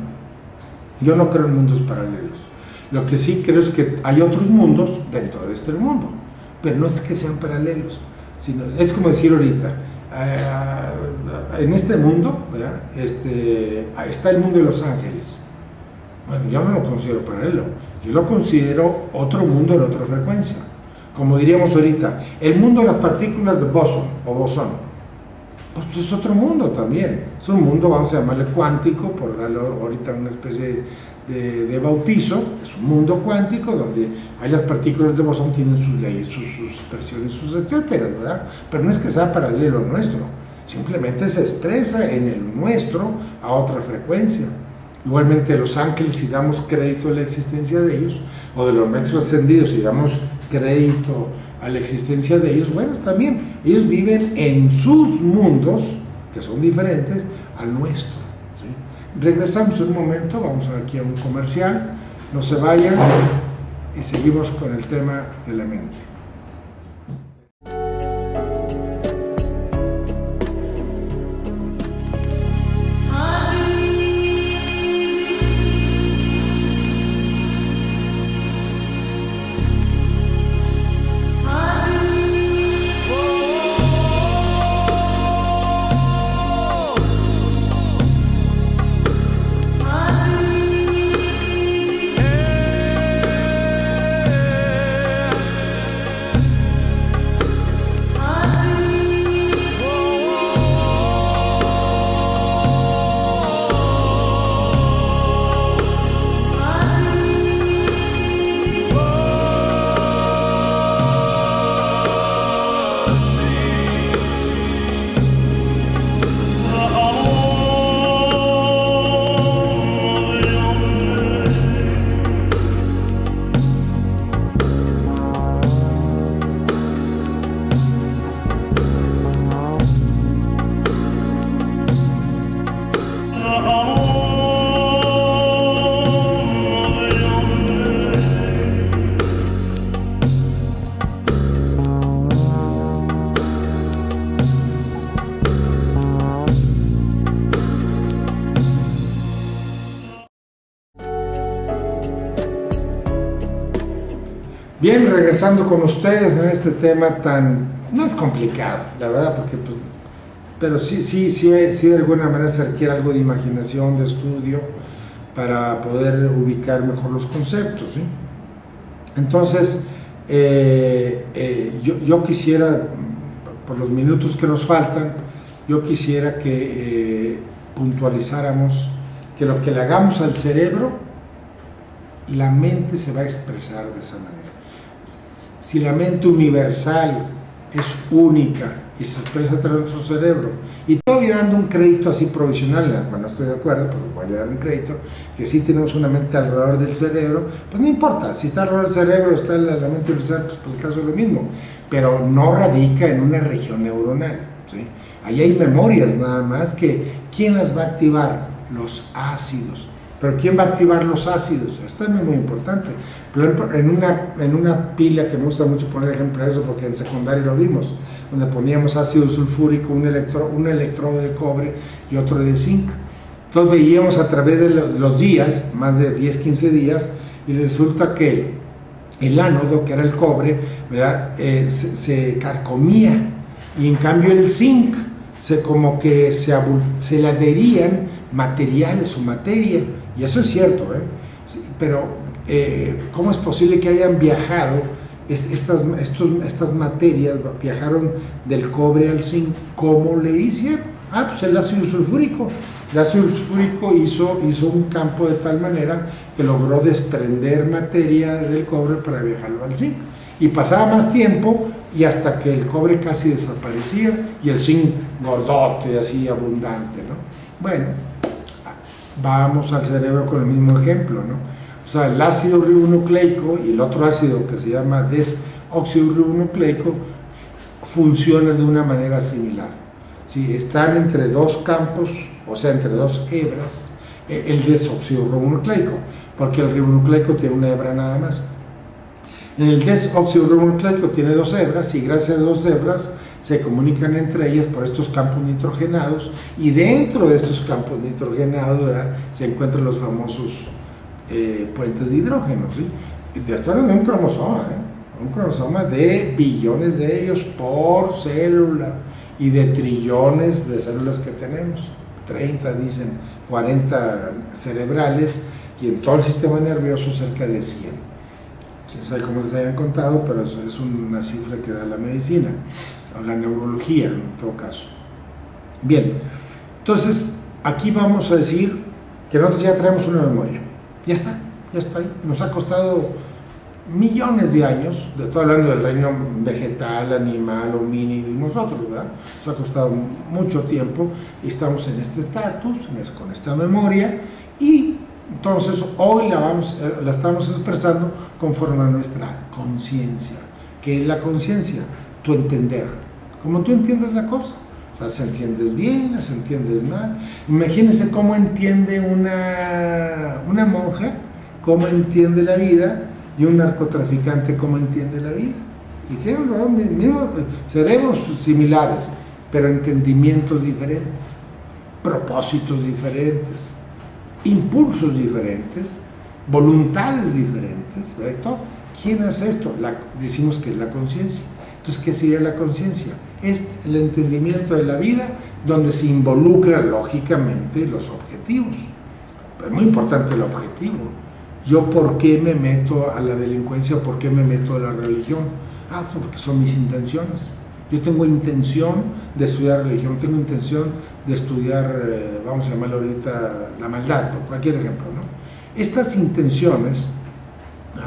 Yo no creo en mundos paralelos. Lo que sí creo es que hay otros mundos dentro de este mundo, pero no es que sean paralelos, sino es como decir ahorita, en este mundo, ¿verdad?, está el mundo de los ángeles. Bueno, yo no lo considero paralelo, yo lo considero otro mundo en otra frecuencia. Como diríamos ahorita, el mundo de las partículas de bosón o bosón, pues es otro mundo también. Es un mundo, vamos a llamarle cuántico, por darle ahorita una especie de bautizo. Es un mundo cuántico donde hay las partículas de bosón, tienen sus leyes, sus versiones, sus etcétera, ¿verdad? Pero no es que sea paralelo al nuestro, simplemente se expresa en el nuestro a otra frecuencia. Igualmente los ángeles, si damos crédito a la existencia de ellos, o de los maestros ascendidos, si damos crédito a la existencia de ellos, bueno, también ellos viven en sus mundos, que son diferentes al nuestro, ¿sí? Regresamos un momento, vamos aquí a un comercial, no se vayan y seguimos con el tema de la mente. Bien, regresando con ustedes en este tema tan, no es complicado, la verdad, porque pues, pero sí de alguna manera se requiere algo de imaginación, de estudio, para poder ubicar mejor los conceptos, ¿sí? Entonces, yo quisiera, por los minutos que nos faltan, yo quisiera que puntualizáramos que lo que le hagamos al cerebro, la mente se va a expresar de esa manera. Si la mente universal es única y se expresa a través de nuestro cerebro, y todavía dando un crédito así provisional, cuando estoy de acuerdo, pero voy a dar un crédito, que sí tenemos una mente alrededor del cerebro, pues no importa, si está alrededor del cerebro, está la mente universal, pues por el caso es lo mismo, pero no radica en una región neuronal, ¿sí? Ahí hay memorias nada más que, ¿quién las va a activar? Los ácidos. Pero ¿quién va a activar los ácidos? Esto es muy importante. Por ejemplo, en una pila que me gusta mucho poner ejemplo de eso, porque en secundaria lo vimos, donde poníamos ácido sulfúrico, un electrodo de cobre y otro de zinc. Entonces veíamos a través de los días, más de 10, 15 días, y resulta que el ánodo, que era el cobre, ¿verdad? Se carcomía, y en cambio el zinc como que se le adherían materiales o materia, y eso es cierto, sí, pero ¿cómo es posible que hayan viajado estas materias, viajaron del cobre al zinc? ¿Cómo le hicieron? Pues el ácido sulfúrico. El ácido sulfúrico hizo un campo de tal manera que logró desprender materia del cobre para viajarlo al zinc. Y pasaba más tiempo, y hasta que el cobre casi desaparecía y el zinc gordote, así abundante, ¿no? Bueno, vamos al cerebro con el mismo ejemplo, ¿no? O sea, el ácido ribonucleico y el otro ácido que se llama desóxido ribonucleico funcionan de una manera similar, ¿sí? Están entre dos campos, o sea, entre dos hebras, el desóxido ribonucleico, porque el ribonucleico tiene una hebra nada más. En el desóxido ribonucleico tiene dos hebras, y gracias a dos hebras se comunican entre ellas por estos campos nitrogenados, y dentro de estos campos nitrogenados, ¿verdad?, se encuentran los famosos puentes de hidrógeno, ¿sí? Y te estoy hablando de un cromosoma de billones de ellos por célula, y de trillones de células que tenemos, 30 dicen, 40 cerebrales, y en todo el sistema nervioso cerca de 100. Quién sabe cómo les hayan contado, pero eso es una cifra que da la medicina, o la neurología en todo caso. Bien, entonces aquí vamos a decir que nosotros ya traemos una memoria, ya está ahí. Nos ha costado millones de años, estoy hablando del reino vegetal, animal, homínido y nosotros, ¿verdad? Nos ha costado mucho tiempo, y estamos en este estatus, con esta memoria, y entonces hoy la estamos expresando conforme a nuestra conciencia. ¿Qué es la conciencia? Tu entender, como tú entiendes la cosa. Las entiendes bien, las entiendes mal. Imagínense cómo entiende una monja, cómo entiende la vida, y un narcotraficante cómo entiende la vida. Y tienen los mismos cerebros similares, pero entendimientos diferentes, propósitos diferentes, impulsos diferentes, voluntades diferentes, ¿verdad? ¿Quién hace esto? Decimos que es la conciencia. Entonces, ¿qué sería la conciencia? Es el entendimiento de la vida, donde se involucran lógicamente los objetivos. Pero es muy importante el objetivo. ¿Yo por qué me meto a la delincuencia? ¿Por qué me meto a la religión? Porque son mis intenciones. Yo tengo intención de estudiar religión, tengo intención de estudiar, vamos a llamarlo ahorita, la maldad, por cualquier ejemplo, ¿no? Estas intenciones, ¿no?,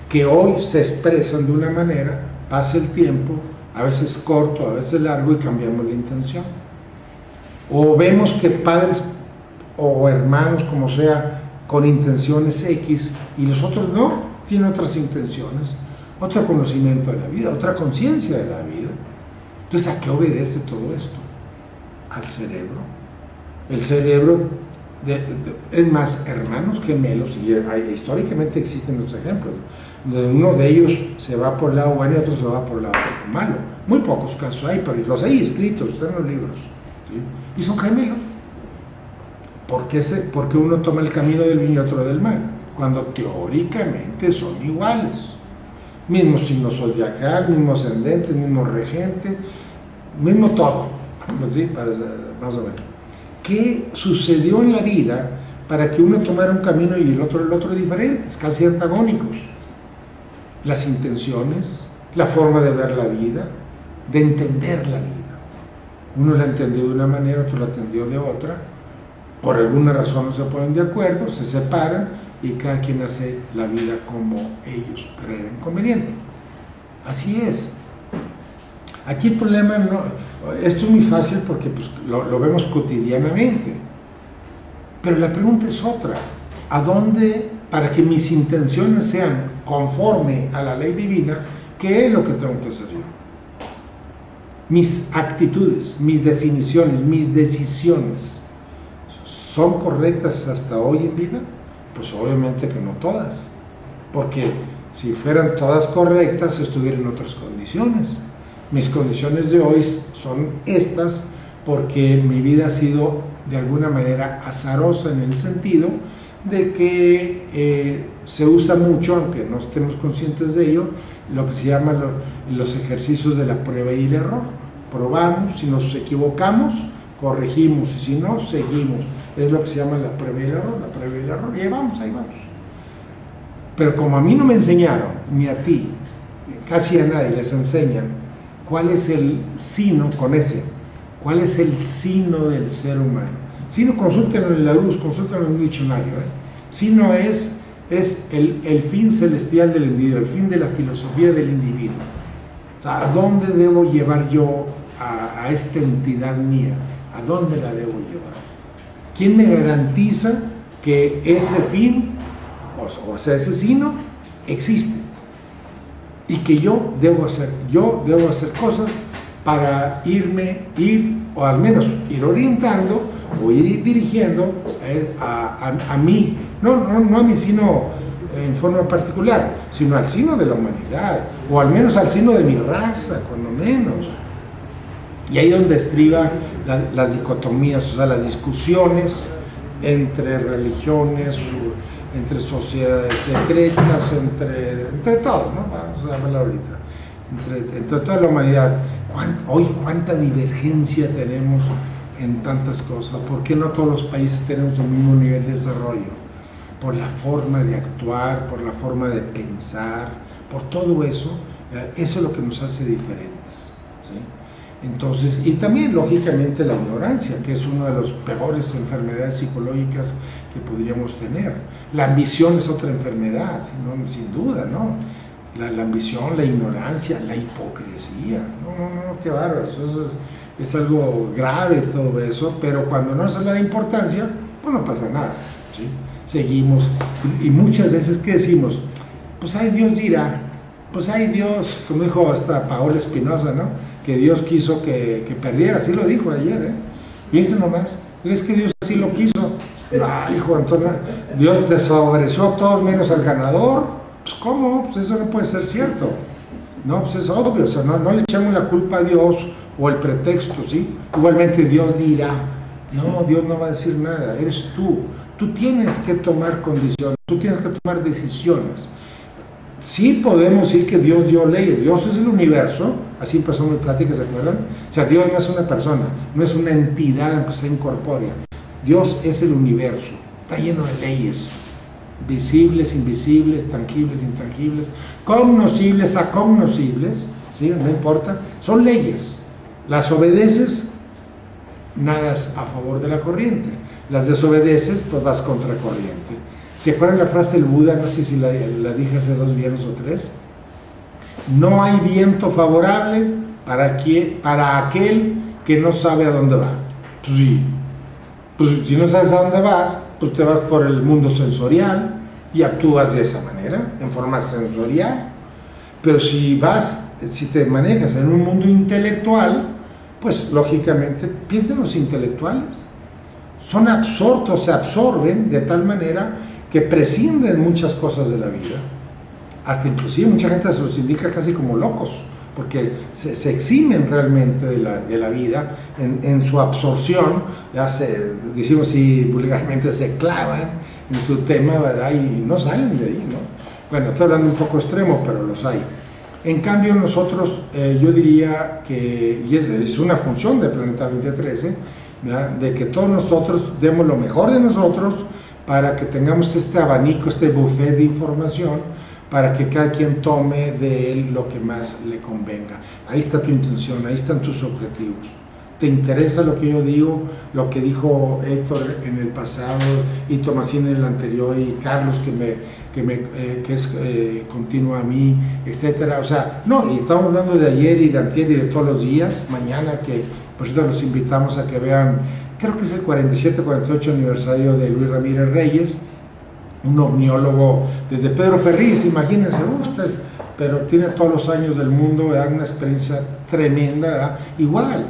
que hoy se expresan de una manera, pasa el tiempo, a veces corto, a veces largo, y cambiamos la intención. O vemos que padres o hermanos, como sea, con intenciones X, y los otros no, tienen otras intenciones, otro conocimiento de la vida, otra conciencia de la vida. Entonces, ¿a qué obedece todo esto? Al cerebro. El cerebro, es más, hermanos gemelos, y históricamente existen los ejemplos, donde uno de ellos se va por el lado bueno y otro se va por el lado malo. Muy pocos casos hay, pero los hay escritos, están en los libros, ¿sí? Y son gemelos. ¿Por qué uno toma el camino del bien y otro del mal? Cuando teóricamente son iguales. mismo signo zodiacal, mismo ascendente, mismo regente, mismo todo, ¿sí? Más o menos. ¿Qué sucedió en la vida para que uno tomara un camino y el otro diferentes, casi antagónicos? Las intenciones, la forma de ver la vida, de entender la vida. Uno la entendió de una manera, otro la entendió de otra. Por alguna razón no se ponen de acuerdo, se separan y cada quien hace la vida como ellos creen conveniente. Así es. Aquí el problema no, esto es muy fácil porque pues, lo vemos cotidianamente. Pero la pregunta es otra. ¿A dónde, para que mis intenciones sean conforme a la ley divina, qué es lo que tengo que hacer yo? Mis actitudes, mis definiciones, mis decisiones, ¿son correctas hasta hoy en vida? Pues obviamente que no todas, porque si fueran todas correctas estuviera en otras condiciones. Mis condiciones de hoy son estas porque mi vida ha sido de alguna manera azarosa en el sentido de que se usa mucho, aunque no estemos conscientes de ello, lo que se llama los ejercicios de la prueba y el error. Probamos, si nos equivocamos, corregimos, y si no, seguimos. Es lo que se llama la prueba y el error, y ahí vamos. Pero como a mí no me enseñaron, ni a ti, casi a nadie les enseñan cuál es el sino con ese, cuál es el sino del ser humano. Sino, consúltenlo en la luz, consúltenlo en un diccionario. Sino es el fin celestial del individuo, el fin de la filosofía del individuo. O sea, ¿a dónde debo llevar yo a esta entidad mía? ¿A dónde la debo llevar? ¿Quién me garantiza que ese fin, o sea, ese sino, existe? Y que yo debo hacer cosas para o al menos ir orientando o ir dirigiendo a mí, no a mi sino en forma particular, sino al sino de la humanidad, o al menos al sino de mi raza, cuando menos. Y ahí donde estriba las dicotomías, o sea, las discusiones entre religiones, entre sociedades secretas, entre todo, ¿no? Vamos a hablar ahorita, entre toda la humanidad. Hoy cuánta divergencia tenemos en tantas cosas. ¿Por qué no todos los países tenemos el mismo nivel de desarrollo? Por la forma de actuar, por la forma de pensar, por todo eso. Eso es lo que nos hace diferentes, ¿sí? Entonces, y también lógicamente la ignorancia, que es una de las peores enfermedades psicológicas que podríamos tener. La ambición es otra enfermedad, sin duda, ¿no? La ambición, la ignorancia, la hipocresía. No, qué bárbaro, eso es algo grave todo eso, pero cuando no se le da importancia, pues no pasa nada, ¿sí? Seguimos, y muchas veces, ¿qué decimos? Pues ay, Dios dirá, pues ay, Dios, como dijo hasta Paola Espinosa, ¿no? Que Dios quiso que perdiera, así lo dijo ayer, ¿viste nomás? Es que Dios así lo quiso. Hijo, entonces Dios desfavoreció a todos menos al ganador. Pues ¿cómo? Pues eso no puede ser cierto. No, pues es obvio, o sea, no le echamos la culpa a Dios o el pretexto, ¿sí? Igualmente Dios dirá. No, Dios no va a decir nada, eres tú. Tú tienes que tomar condiciones, tú tienes que tomar decisiones. Sí podemos decir que Dios dio leyes, Dios es el universo, así empezó mi plática, ¿se acuerdan? O sea, Dios no es una persona, no es una entidad que sea incorpórea. Dios es el universo, está lleno de leyes, visibles, invisibles, tangibles, intangibles, cognoscibles, acognoscibles, ¿sí? No importa, son leyes. Las obedeces, nadas a favor de la corriente. Las desobedeces, pues vas contra corriente. ¿Se acuerdan la frase del Buda? No sé si la dije hace 2 viernes o 3. No hay viento favorable para aquel que no sabe a dónde va. Pues sí. Pues si no sabes a dónde vas, pues te vas por el mundo sensorial y actúas de esa manera, en forma sensorial. Pero si te manejas en un mundo intelectual, pues lógicamente piensan los intelectuales. Son absortos, se absorben de tal manera que prescinden muchas cosas de la vida. Hasta inclusive mucha gente se los indica casi como locos, porque se eximen realmente de la vida en su absorción, ya decimos así vulgarmente, se clavan en su tema, ¿verdad? Y no salen de ahí, ¿no? Bueno, estoy hablando un poco extremo, pero los hay. En cambio nosotros, yo diría que, y es una función de Planeta 2013, ¿verdad?, de que todos nosotros demos lo mejor de nosotros para que tengamos este abanico, este buffet de información, para que cada quien tome de él lo que más le convenga. Ahí está tu intención, ahí están tus objetivos. ¿Te interesa lo que yo digo, lo que dijo Héctor en el pasado, y Tomasín en el anterior, y Carlos que es continuo a mí, etcétera? O sea, no, y estamos hablando de ayer y de antier y de todos los días. Mañana, que por cierto los invitamos a que vean, creo que es el 47-48 aniversario de Luis Ramírez Reyes, un omniólogo desde Pedro Ferriz, imagínense usted, pero tiene todos los años del mundo, ¿verdad?, una experiencia tremenda, ¿verdad? Igual,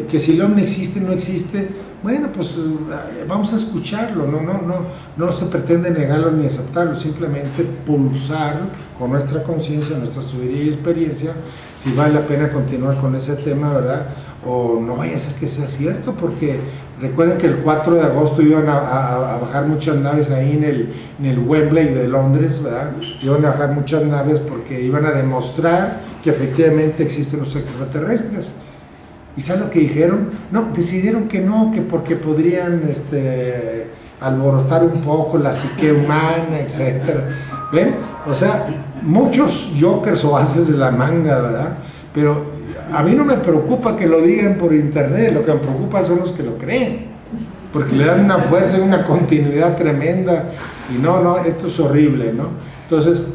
que si el ovni existe o no existe, bueno, pues vamos a escucharlo, no se pretende negarlo ni aceptarlo, simplemente pulsar con nuestra conciencia, nuestra sabiduría y experiencia, si vale la pena continuar con ese tema, ¿verdad? O no vaya a ser que sea cierto, porque recuerden que el 4 de agosto iban a bajar muchas naves ahí en el Wembley de Londres, ¿verdad? Iban a bajar muchas naves porque iban a demostrar que efectivamente existen los extraterrestres. ¿Y saben lo que dijeron? No, decidieron que no, que porque podrían alborotar un poco la psique humana, etcétera. ¿Ven? O sea, muchos jokers o haces de la manga, ¿verdad? Pero a mí no me preocupa que lo digan por internet, lo que me preocupa son los que lo creen, porque le dan una fuerza y una continuidad tremenda, y no, esto es horrible, ¿no? Entonces,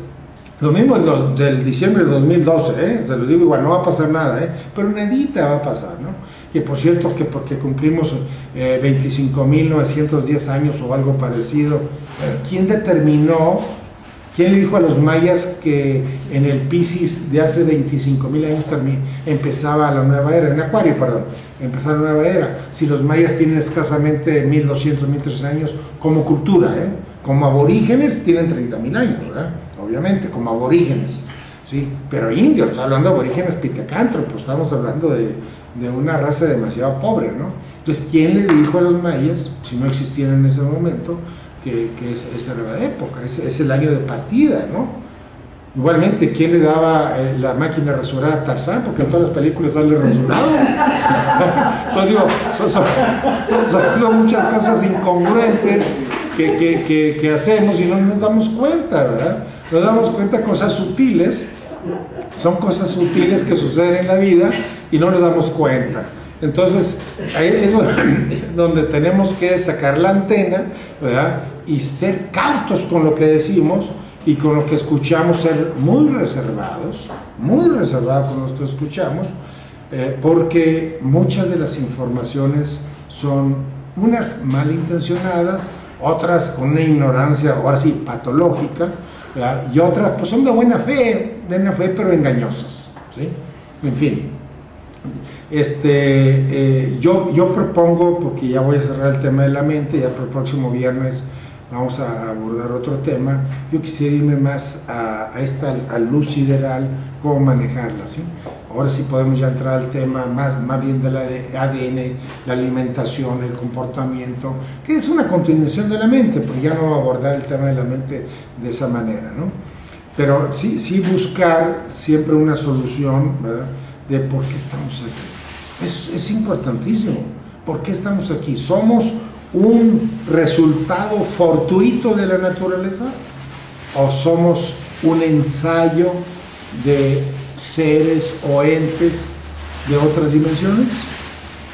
lo mismo del diciembre de 2012, se los digo igual, no va a pasar nada, pero nadita va a pasar, ¿no? Que por cierto, que porque cumplimos 25.910 años o algo parecido, ¿quién determinó, quién le dijo a los mayas que en el Piscis de hace 25.000 años empezaba la nueva era, en Acuario, perdón, empezaba la nueva era? Si los mayas tienen escasamente 1.200, 1.300 años como cultura, como aborígenes tienen 30.000 años, ¿verdad? Obviamente, como aborígenes, ¿sí? Pero indios, estoy hablando de aborígenes pitecántropos, estamos hablando de una raza demasiado pobre, ¿no? Entonces, ¿quién le dijo a los mayas, si no existían en ese momento, que esa era la época, es el año de partida, ¿no? Igualmente, ¿quién le daba la máquina rasurada a Tarzán? Porque en todas las películas sale rasurado. Entonces digo, son muchas cosas incongruentes que hacemos y no nos damos cuenta, ¿verdad? Nos damos cuenta, cosas sutiles, son cosas sutiles que suceden en la vida y no nos damos cuenta. Entonces, ahí es donde tenemos que sacar la antena, ¿verdad?, y ser cautos con lo que decimos y con lo que escuchamos, ser muy reservados con lo que escuchamos, porque muchas de las informaciones son unas malintencionadas, otras con una ignorancia, ahora sí, patológica, ¿verdad?, y otras pues son de buena fe, pero engañosas, ¿sí? En fin, yo propongo, porque ya voy a cerrar el tema de la mente, ya para el próximo viernes vamos a abordar otro tema. Yo quisiera irme más a esta luz sideral, cómo manejarla, ¿sí? Ahora sí podemos ya entrar al tema más bien del ADN, la alimentación, el comportamiento, que es una continuación de la mente, porque ya no voy a abordar el tema de la mente de esa manera, ¿no? Pero sí buscar siempre una solución, ¿verdad?, de por qué estamos aquí. Es importantísimo. ¿Por qué estamos aquí? ¿Somos un resultado fortuito de la naturaleza o somos un ensayo de seres o entes de otras dimensiones?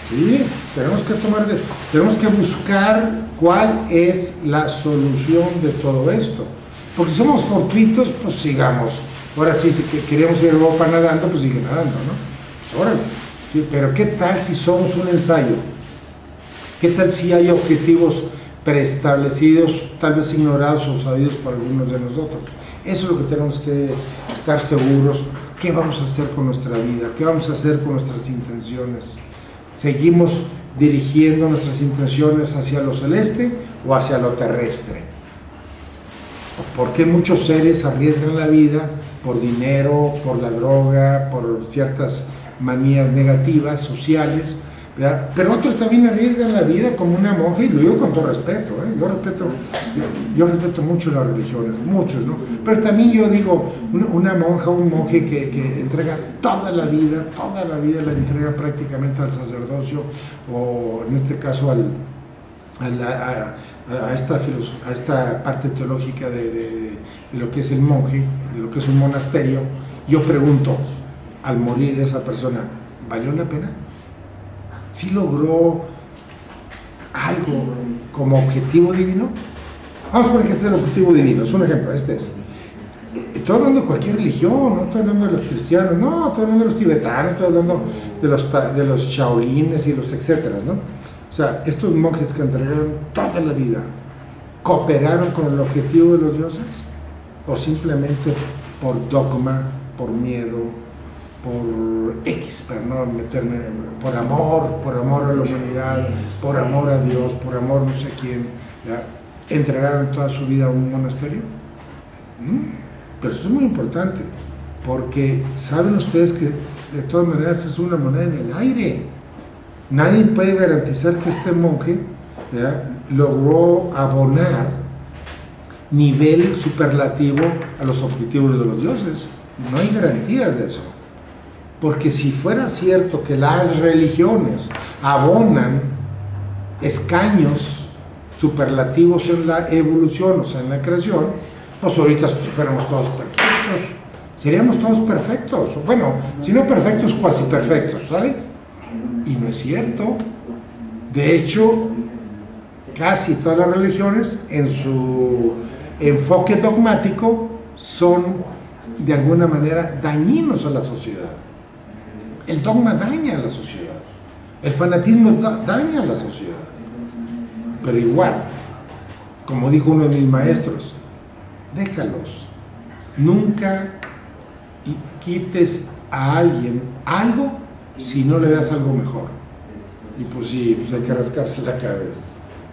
Sí, tenemos que buscar cuál es la solución de todo esto, porque somos fortuitos, pues sigamos. Ahora sí, si queremos ir a Europa nadando, pues sigue nadando, ¿no? Pues órale. Sí, pero ¿qué tal si somos un ensayo? ¿Qué tal si hay objetivos preestablecidos, tal vez ignorados o sabidos por algunos de nosotros? Eso es lo que tenemos que estar seguros. ¿Qué vamos a hacer con nuestra vida? ¿Qué vamos a hacer con nuestras intenciones? ¿Seguimos dirigiendo nuestras intenciones hacia lo celeste o hacia lo terrestre? ¿Por qué muchos seres arriesgan la vida por dinero, por la droga, por ciertas manías negativas, sociales, ¿verdad? Pero otros también arriesgan la vida como una monja, y lo digo con todo respeto, ¿eh? Yo respeto mucho las religiones, muchos, ¿no? Pero también yo digo, una monja, un monje que entrega toda la vida la entrega prácticamente al sacerdocio, o en este caso a esta parte teológica de lo que es el monje, de lo que es un monasterio. Yo pregunto, al morir esa persona, ¿valió la pena? ¿Sí logró algo como objetivo divino? Vamos a poner que este es el objetivo divino, es un ejemplo, este es. Estoy hablando de cualquier religión, no estoy hablando de los cristianos, no, estoy hablando de los tibetanos, estoy hablando de los shaolines y los etcétera, ¿no? O sea, estos monjes que entregaron toda la vida, ¿cooperaron con el objetivo de los dioses? ¿O simplemente por dogma, por miedo, por X, para no meterme, por amor a la humanidad, por amor a Dios, por amor no sé quién, ¿ya? ¿Entregaron toda su vida a un monasterio? Pero eso es muy importante, porque saben ustedes que de todas maneras es una moneda en el aire. Nadie puede garantizar que este monje, ¿ya?, logró abonar nivel superlativo a los objetivos de los dioses. No hay garantías de eso. Porque si fuera cierto que las religiones abonan escaños superlativos en la evolución, o sea, en la creación, pues ahorita fuéramos todos perfectos. Seríamos todos perfectos. Bueno, si no perfectos, cuasi perfectos, ¿sale? Y no es cierto. De hecho, casi todas las religiones, en su enfoque dogmático, son de alguna manera dañinos a la sociedad. El dogma daña a la sociedad, el fanatismo daña a la sociedad. Pero igual, como dijo uno de mis maestros, déjalos. Nunca quites a alguien algo si no le das algo mejor. Y pues sí, pues hay que rascarse la cabeza.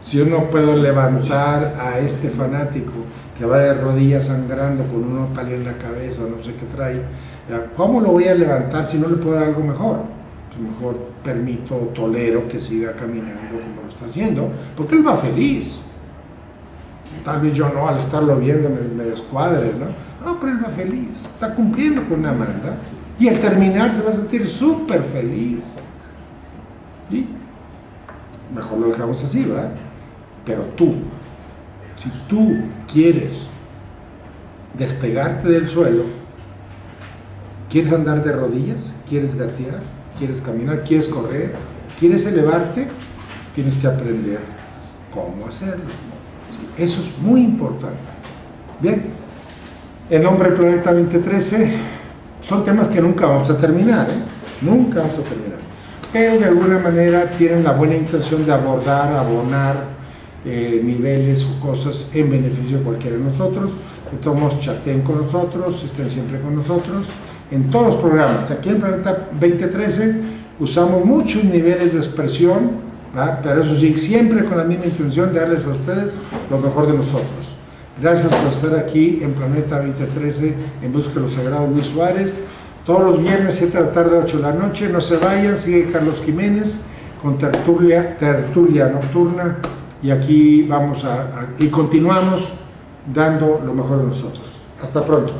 Si yo no puedo levantar a este fanático que va de rodillas sangrando con un nopal en la cabeza, no sé qué trae, ¿cómo lo voy a levantar si no le puedo dar algo mejor? Pues mejor permito, tolero que siga caminando como lo está haciendo, porque él va feliz. Tal vez yo no, al estarlo viendo me descuadre, ¿no? No, pero él va feliz, está cumpliendo con una manda, y al terminar se va a sentir súper feliz. ¿Sí? Mejor lo dejamos así, ¿verdad? Pero tú, si tú quieres despegarte del suelo, ¿quieres andar de rodillas? ¿Quieres gatear? ¿Quieres caminar? ¿Quieres correr? ¿Quieres elevarte? Tienes que aprender cómo hacerlo. ¿Sí? Eso es muy importante. Bien, en nombre del Planeta 2013, son temas que nunca vamos a terminar, ¿eh? Nunca vamos a terminar. Pero de alguna manera tienen la buena intención de abordar, abonar niveles o cosas en beneficio de cualquiera de nosotros. De todos modos, chateen con nosotros, estén siempre con nosotros. En todos los programas, aquí en Planeta 2013, usamos muchos niveles de expresión, ¿verdad? Pero eso sí, siempre con la misma intención de darles a ustedes lo mejor de nosotros. Gracias por estar aquí en Planeta 2013, en busca de los sagrados Luis Suárez. Todos los viernes, 7 de la tarde, 8 de la noche. No se vayan, sigue Carlos Jiménez con tertulia nocturna. Y aquí vamos y continuamos dando lo mejor de nosotros. Hasta pronto.